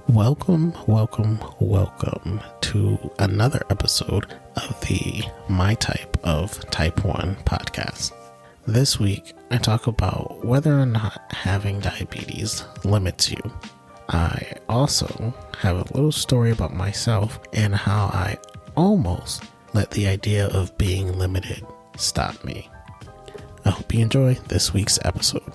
Welcome to another episode of the My Type of Type 1 podcast. This week, I talk about whether or not having diabetes limits you. I also have a little story about myself and how I almost let the idea of being limited stop me. I hope you enjoy this week's episode.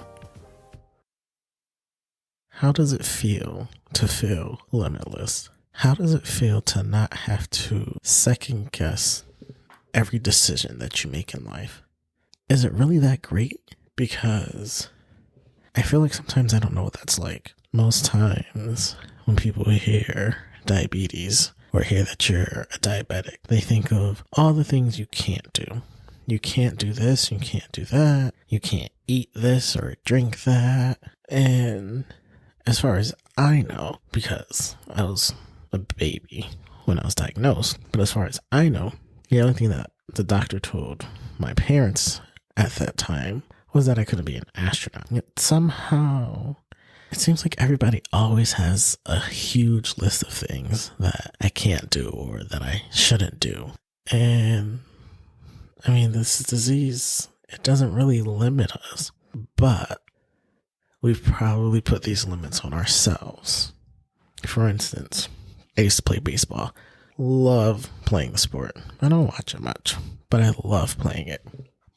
How does it feel to feel limitless? How does it feel to not have to second guess every decision that you make in life? Is it really that great? Because I feel like sometimes I don't know what that's like. Most times when people hear diabetes or hear that you're a diabetic, they think of all the things you can't do. You can't do this, you can't do that, you can't eat this or drink that. And as far as I know, because I was a baby when I was diagnosed, but as far as I know, the only thing that the doctor told my parents at that time was that I couldn't be an astronaut. Yet somehow, it seems like everybody always has a huge list of things that I can't do or that I shouldn't do. And I mean, this disease, it doesn't really limit us, but we've probably put these limits on ourselves. For instance, I used to play baseball. Love playing the sport. I don't watch it much, but I love playing it.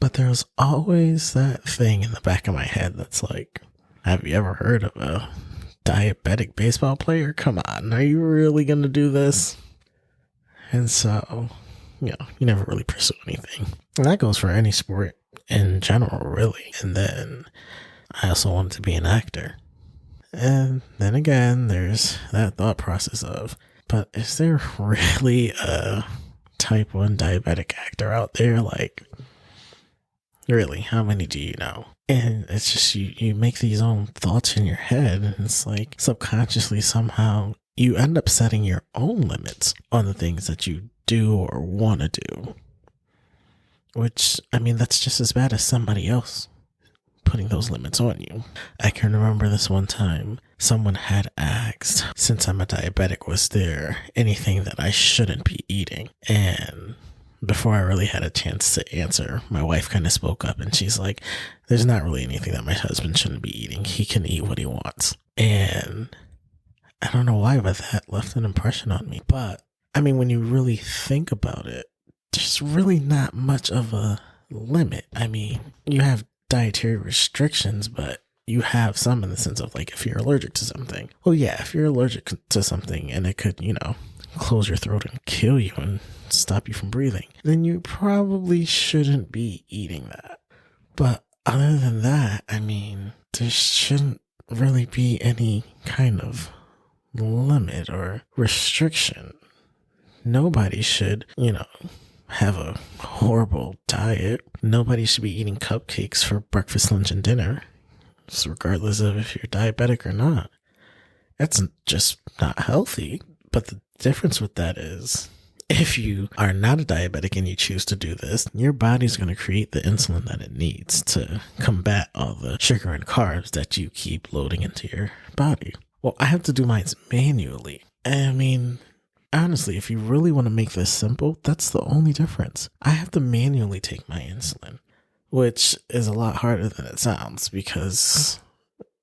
But there's always that thing in the back of my head that's like, have you ever heard of a diabetic baseball player? Come on, are you really going to do this? And so, you never really pursue anything. And that goes for any sport in general, really. And then I also wanted to be an actor. And then again, there's that thought process of, but is there really a type 1 diabetic actor out there? Like, really, how many do you know? And it's just, you make these own thoughts in your head, and it's like subconsciously somehow you end up setting your own limits on the things that you do or want to do. Which, I mean, that's just as bad as somebody else putting those limits on you. I can remember this one time someone had asked, since I'm a diabetic, was there anything that I shouldn't be eating? And before I really had a chance to answer, my wife kind of spoke up and she's like, there's not really anything that my husband shouldn't be eating. He can eat what he wants. And I don't know why, but that left an impression on me. But I mean, when you really think about it, there's really not much of a limit. I mean, you have dietary restrictions, but you have some in the sense of like, if you're allergic to something, well, yeah, if you're allergic to something and it could, close your throat and kill you and stop you from breathing, then you probably shouldn't be eating that. But other than that, I mean, there shouldn't really be any kind of limit or restriction. Nobody should, have a horrible diet. Nobody should be eating cupcakes for breakfast, lunch, and dinner, just regardless of if you're diabetic or not. That's just not healthy. But the difference with that is, if you are not a diabetic and you choose to do this, your body's going to create the insulin that it needs to combat all the sugar and carbs that you keep loading into your body. Well, I have to do mine manually. I mean, honestly, if you really want to make this simple, that's the only difference. I have to manually take my insulin, which is a lot harder than it sounds because,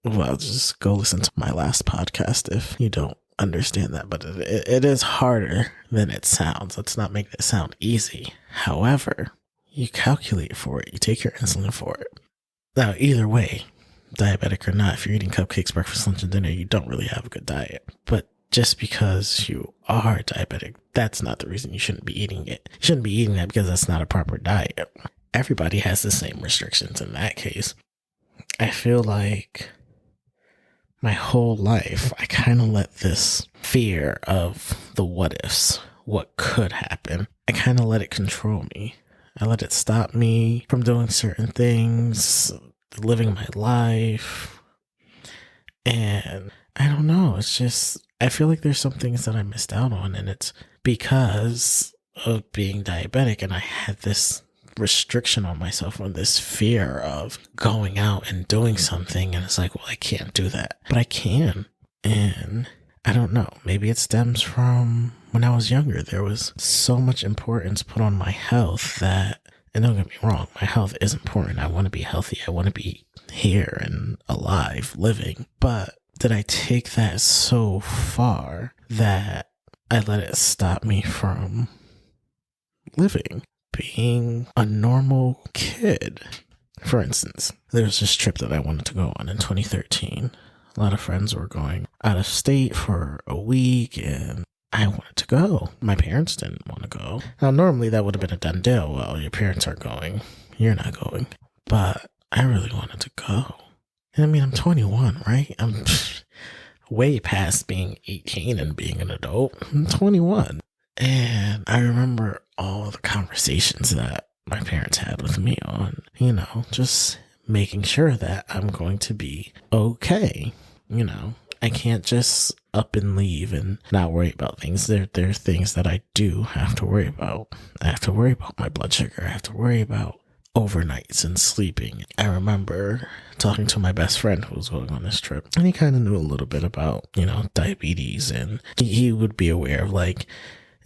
well, just go listen to my last podcast if you don't understand that. But it is harder than it sounds. Let's not make it sound easy. However, you calculate for it. You take your insulin for it. Now, either way, diabetic or not, if you're eating cupcakes, breakfast, lunch, and dinner, you don't really have a good diet. But just because you are diabetic, that's not the reason you shouldn't be eating it. You shouldn't be eating that because that's not a proper diet. Everybody has the same restrictions in that case. I feel like my whole life, I kind of let this fear of the what ifs, what could happen, I kind of let it control me. I let it stop me from doing certain things, living my life. And I don't know, it's just, I feel like there's some things that I missed out on, and it's because of being diabetic, and I had this restriction on myself, on this fear of going out and doing something, and it's like, well, I can't do that, but I can. And I don't know. Maybe it stems from when I was younger. There was so much importance put on my health that, and don't get me wrong, my health is important. I want to be healthy. I want to be here and alive, living. But did I take that so far that I let it stop me from living, being a normal kid? For instance, there was this trip that I wanted to go on in 2013. A lot of friends were going out of state for a week, and I wanted to go. My parents didn't want to go. Now, normally that would have been a done deal. Well, your parents aren't going. You're not going. But I really wanted to go. And I mean, I'm 21, right? I'm way past being 18 and being an adult. I'm 21. And I remember all the conversations that my parents had with me on, just making sure that I'm going to be okay. I can't just up and leave and not worry about things. There are things that I do have to worry about. I have to worry about my blood sugar. I have to worry about overnights and sleeping. I remember talking to my best friend who was going on this trip, and he kind of knew a little bit about, diabetes, and he would be aware of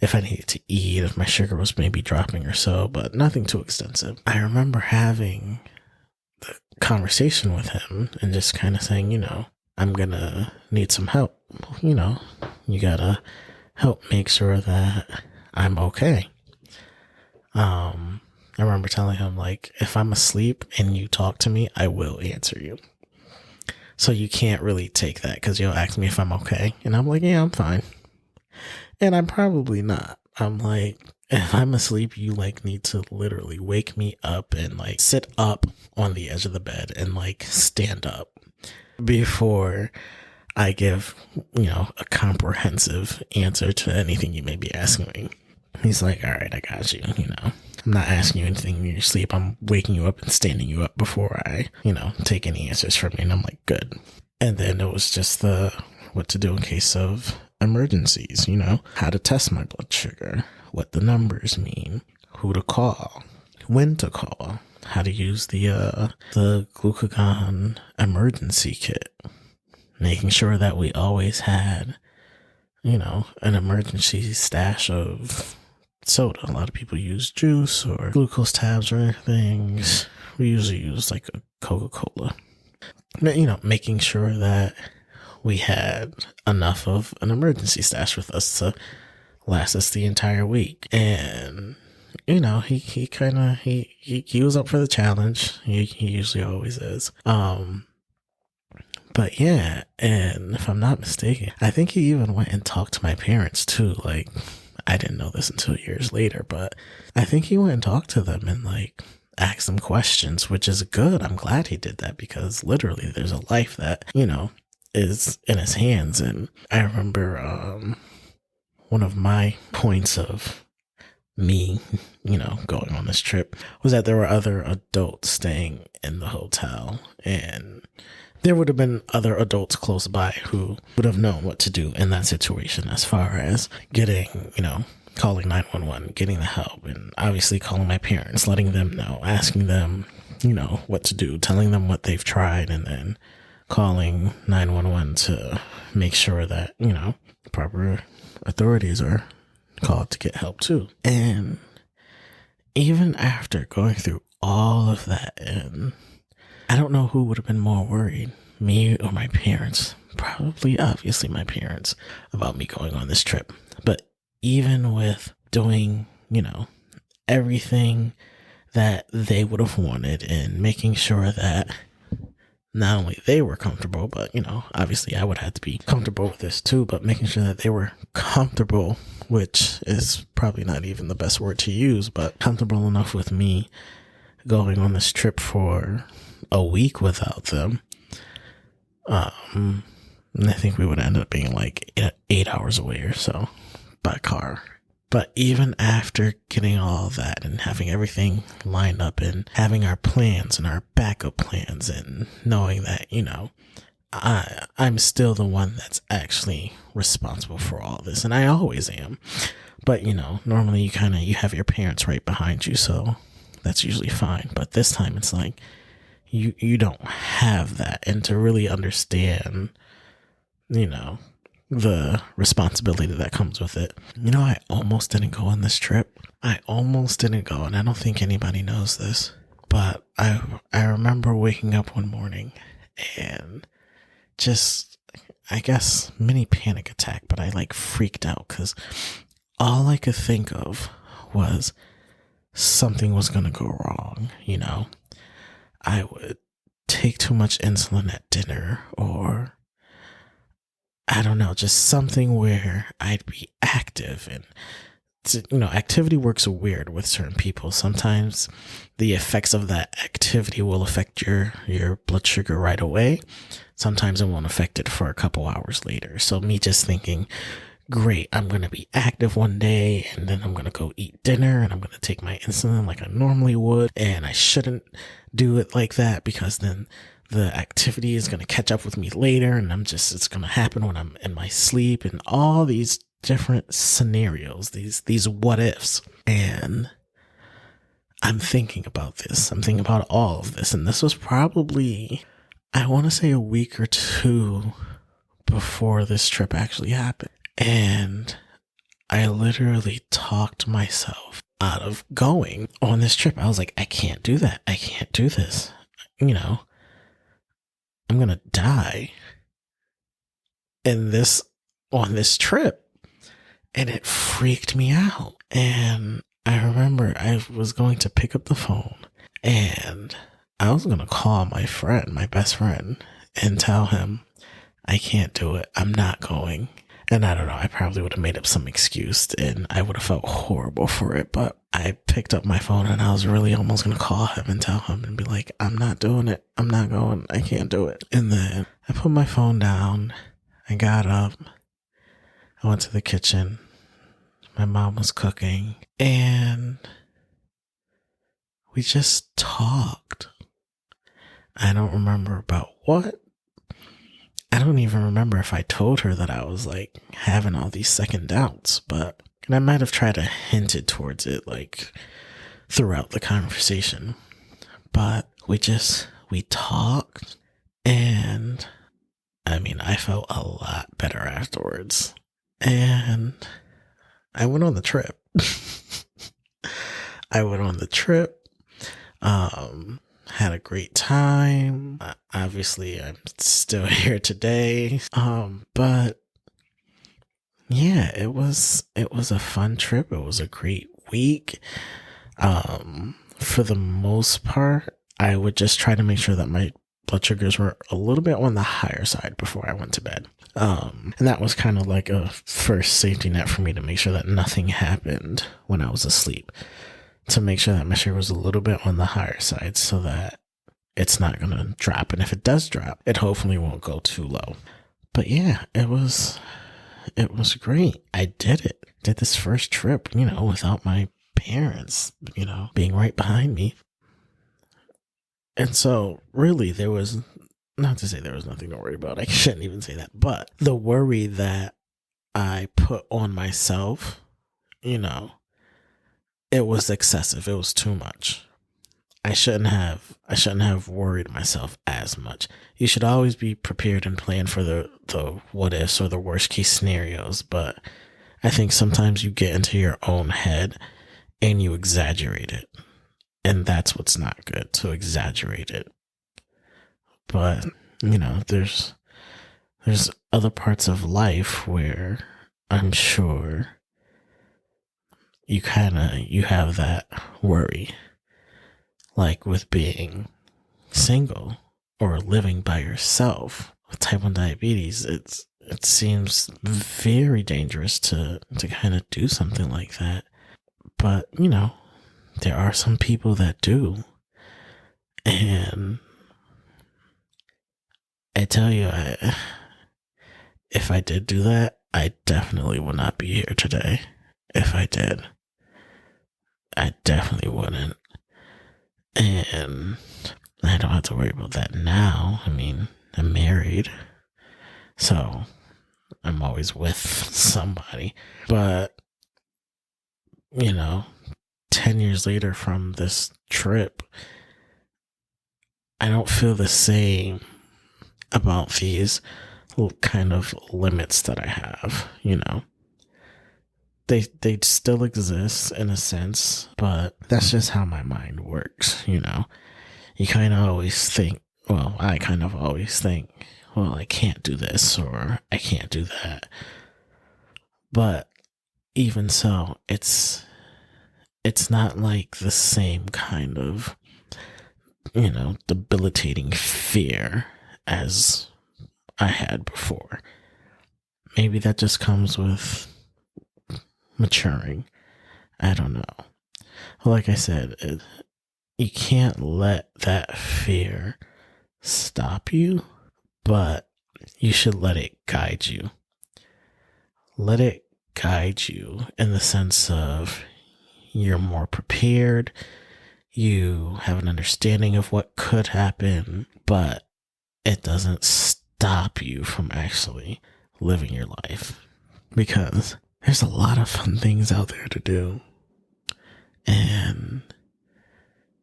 if I needed to eat, if my sugar was maybe dropping or so, but nothing too extensive. I remember having the conversation with him and just kind of saying, I'm gonna need some help. You gotta help make sure that I'm okay. I remember telling him, if I'm asleep and you talk to me, I will answer you. So you can't really take that because you'll ask me if I'm okay. And I'm like, yeah, I'm fine. And I'm probably not. I'm like, if I'm asleep, you need to literally wake me up and sit up on the edge of the bed and stand up before I give, a comprehensive answer to anything you may be asking me. He's like, all right, I got you. I'm not asking you anything in your sleep. I'm waking you up and standing you up before I, take any answers from you. And I'm like, good. And then it was just what to do in case of emergencies, how to test my blood sugar, what the numbers mean, who to call, when to call, how to use the glucagon emergency kit, making sure that we always had, an emergency stash of soda. A lot of people use juice or glucose tabs or things. We usually use a Coca-Cola. Making sure that we had enough of an emergency stash with us to last us the entire week. And he was up for the challenge. He usually always is. But yeah, and if I'm not mistaken, I think he even went and talked to my parents too. I didn't know this until years later, but I think he went and talked to them and asked them questions, which is good. I'm glad he did that because literally there's a life that, is in his hands. And I remember one of my points of me, going on this trip was that there were other adults staying in the hotel, and there would have been other adults close by who would have known what to do in that situation as far as getting, calling 911, getting the help, and obviously calling my parents, letting them know, asking them, what to do, telling them what they've tried, and then calling 911 to make sure that, proper authorities are called to get help too. And even after going through all of that, and I don't know who would have been more worried, me or my parents. Probably, obviously, my parents about me going on this trip. But even with doing, everything that they would have wanted and making sure that not only they were comfortable, but, obviously I would have to be comfortable with this too, but making sure that they were comfortable, which is probably not even the best word to use, but comfortable enough with me going on this trip for a week without them. And I think we would end up being 8 hours away or so by car. But even after getting all that and having everything lined up and having our plans and our backup plans and knowing that, I'm still the one that's actually responsible for all this. And I always am. But, normally you have your parents right behind you. So that's usually fine. But this time it's you don't have that. And to really understand, the responsibility that comes with it. I almost didn't go on this trip. I almost didn't go, and I don't think anybody knows this, but I remember waking up one morning and just, I guess, mini panic attack, but I like freaked out because all I could think of was something was going to go wrong. I would take too much insulin at dinner, or I don't know, just something where I'd be active. And activity works weird with certain people. Sometimes the effects of that activity will affect your blood sugar right away. Sometimes it won't affect it for a couple hours later. So me just thinking, great, I'm going to be active one day, and then I'm going to go eat dinner, and I'm going to take my insulin like I normally would. And I shouldn't do it like that, because then the activity is going to catch up with me later, and it's going to happen when I'm in my sleep, and all these different scenarios, these what ifs. And I'm thinking about this. I'm thinking about all of this. And this was probably, I want to say, a week or two before this trip actually happened. And I literally talked myself out of going on this trip. I was like, I can't do that. I can't do this. I'm going to die on this trip. And it freaked me out. And I remember I was going to pick up the phone, and I was going to call my best friend, and tell him, I can't do it. I'm not going. And I don't know, I probably would have made up some excuse, and I would have felt horrible for it. But I picked up my phone, and I was really almost going to call him and tell him and be like, I'm not doing it. I'm not going. I can't do it. And then I put my phone down. I got up. I went to the kitchen. My mom was cooking, and we just talked. I don't remember about what. I don't even remember if I told her that I was like having all these second doubts, and I might have tried to hint it towards it like throughout the conversation. But we talked, and I felt a lot better afterwards. And I went on the trip. Had a great time. Obviously, I'm still here today. But yeah, it was a fun trip. It was a great week. For the most part, I would just try to make sure that my blood sugars were a little bit on the higher side before I went to bed. And that was kind of like a first safety net for me, to make sure that nothing happened when I was asleep, to make sure that my sugar was a little bit on the higher side so that it's not going to drop. And if it does drop, it hopefully won't go too low. But yeah, it was great. I did it. Did this first trip, without my parents, being right behind me. And so really there was, not to say there was nothing to worry about. I shouldn't even say that. But the worry that I put on myself, it was excessive. It was too much. I shouldn't have worried myself as much. You should always be prepared and plan for the what ifs or the worst case scenarios. But I think sometimes you get into your own head and you exaggerate it. And that's what's not good, to exaggerate it. But, there's other parts of life where I'm sure you have that worry, like with being single or living by yourself with type 1 diabetes. It seems very dangerous to kind of do something like that. But, there are some people that do. And I tell you, if I did do that, I definitely would not be here today. If I did, I definitely wouldn't. And I don't have to worry about that now. I'm married, so I'm always with somebody. But, 10 years later from this trip, I don't feel the same about these kind of limits that I have, They still exist in a sense, but that's just how my mind works, You kind of always think, well, I kind of always think, well, I can't do this or I can't do that. But even so, it's not like the same kind of, debilitating fear as I had before. Maybe that just comes with maturing. I don't know. Like I said, you can't let that fear stop you, but you should let it guide you. Let it guide you in the sense of you're more prepared, you have an understanding of what could happen, but it doesn't stop you from actually living your life, because there's a lot of fun things out there to do, and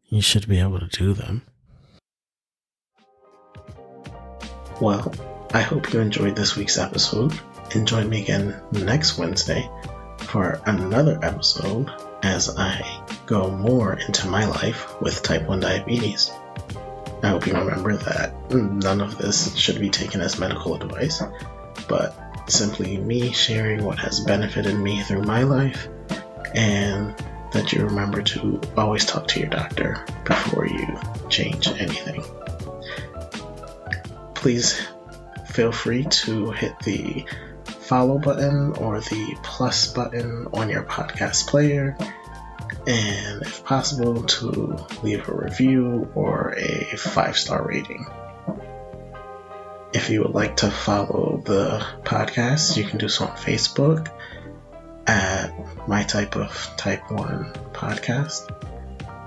you should be able to do them. Well, I hope you enjoyed this week's episode, and join me again next Wednesday for another episode as I go more into my life with type 1 diabetes. I hope you remember that none of this should be taken as medical advice, but simply me sharing what has benefited me through my life, and that you remember to always talk to your doctor before you change anything. Please feel free to hit the follow button or the plus button on your podcast player, and if possible to leave a review or a 5-star rating. If you would like to follow the podcast, you can do so on Facebook at My Type of Type 1 Podcast,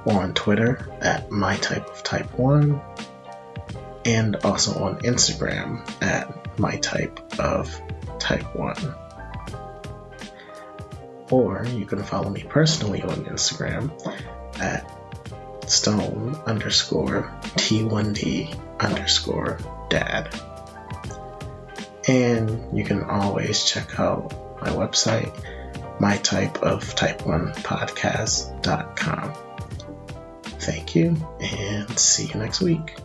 or on Twitter at My Type of Type 1, and also on Instagram at My Type of Type 1. Or you can follow me personally on Instagram at stone_T1D_dad. And you can always check out my website, mytypeoftype1podcast.com. Thank you, and see you next week.